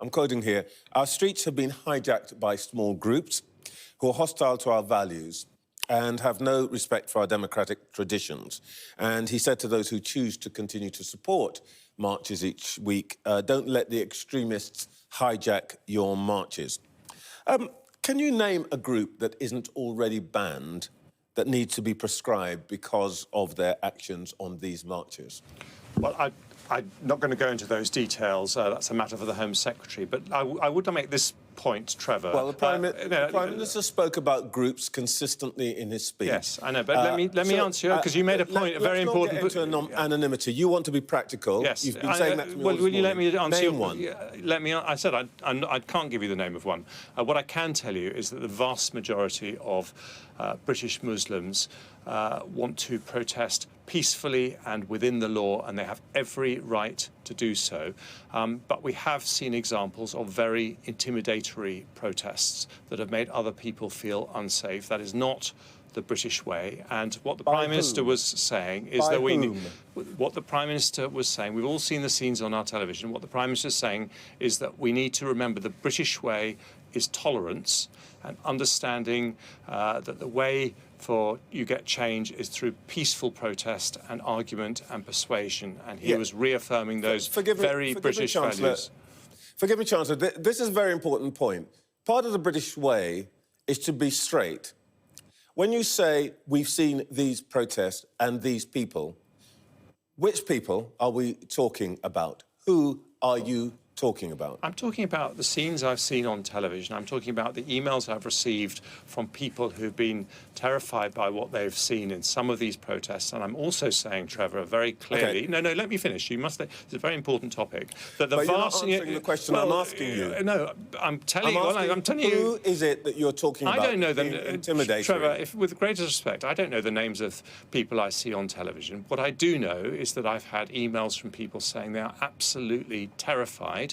I'm quoting here, "Our streets have been hijacked by small groups who are hostile to our values and have no respect for our democratic traditions." And he said to those who choose to continue to support marches each week, don't let the extremists hijack your marches. Can you name a group that isn't already banned that needs to be prescribed because of their actions on these marches? Well, I'm not going to go into those details. That's a matter for the Home Secretary. But I would make this point, Trevor. Well, the Prime Minister spoke about groups consistently in his speech. Yes, I know, but let me answer you, because you made a point, a very important... Let's not get into anonymity. You want to be practical. Yes. You've been saying that to me all this will you let me answer Name one. I said I can't give you the name of one. What I can tell you is that the vast majority of British Muslims want to protest peacefully and within the law, and they have every right to do so. But we have seen examples of very intimidatory protests that have made other people feel unsafe. That is not the British way. And what the Prime Minister was saying is that what the Prime Minister was saying, we've all seen the scenes on our television. What the Prime Minister is saying is that we need to remember the British way is tolerance and understanding that the way for you get change is through peaceful protest and argument and persuasion. And he was reaffirming those very British values. Forgive me, Chancellor, this is a very important point. Part of the British way is to be straight. When you say we've seen these protests and these people, which people are we talking about? Who are you talking about? I'm talking about the scenes I've seen on television. I'm talking about the emails I've received from people who've been terrified by what they've seen in some of these protests. And I'm also saying, Trevor, very clearly... Okay. No, let me finish. You must... It's a very important topic. That the but you're not answering the question I'm asking you. No, I'm telling you... Who is it that you're talking about? I don't know them. Intimidatory. Trevor, with the greatest respect, I don't know the names of people I see on television. What I do know is that I've had emails from people saying they are absolutely terrified.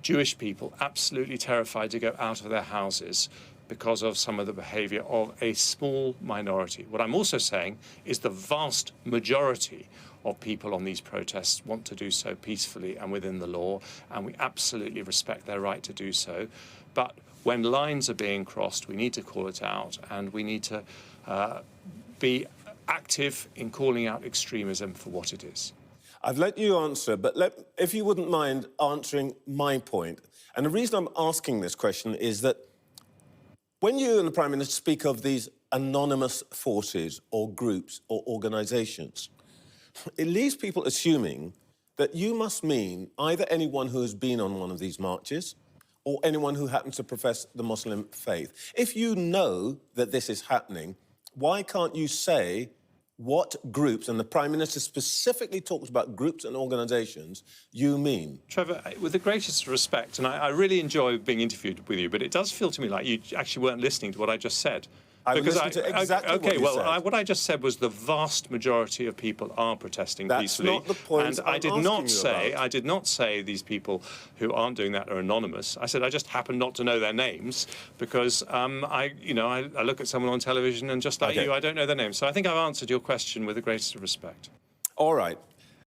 Jewish people absolutely terrified to go out of their houses because of some of the behaviour of a small minority. What I'm also saying is the vast majority of people on these protests want to do so peacefully and within the law, and we absolutely respect their right to do so. But when lines are being crossed, we need to call it out, and we need to be active in calling out extremism for what it is. I've let you answer, but if you wouldn't mind answering my point. And the reason I'm asking this question is that when you and the Prime Minister speak of these anonymous forces or groups or organisations, it leaves people assuming that you must mean either anyone who has been on one of these marches or anyone who happens to profess the Muslim faith. If you know that this is happening, why can't you say what groups, and the Prime Minister specifically talks about groups and organisations, you mean? Trevor, with the greatest respect, and I really enjoy being interviewed with you, but it does feel to me like you actually weren't listening to what I just said. I listened to exactly what you said. What I just said was the vast majority of people are protesting peacefully. That's not the point. And I did not say these people who aren't doing that are anonymous. I said I just happen not to know their names because I look at someone on television and just like you, I don't know their names. So I think I've answered your question with the greatest respect. All right.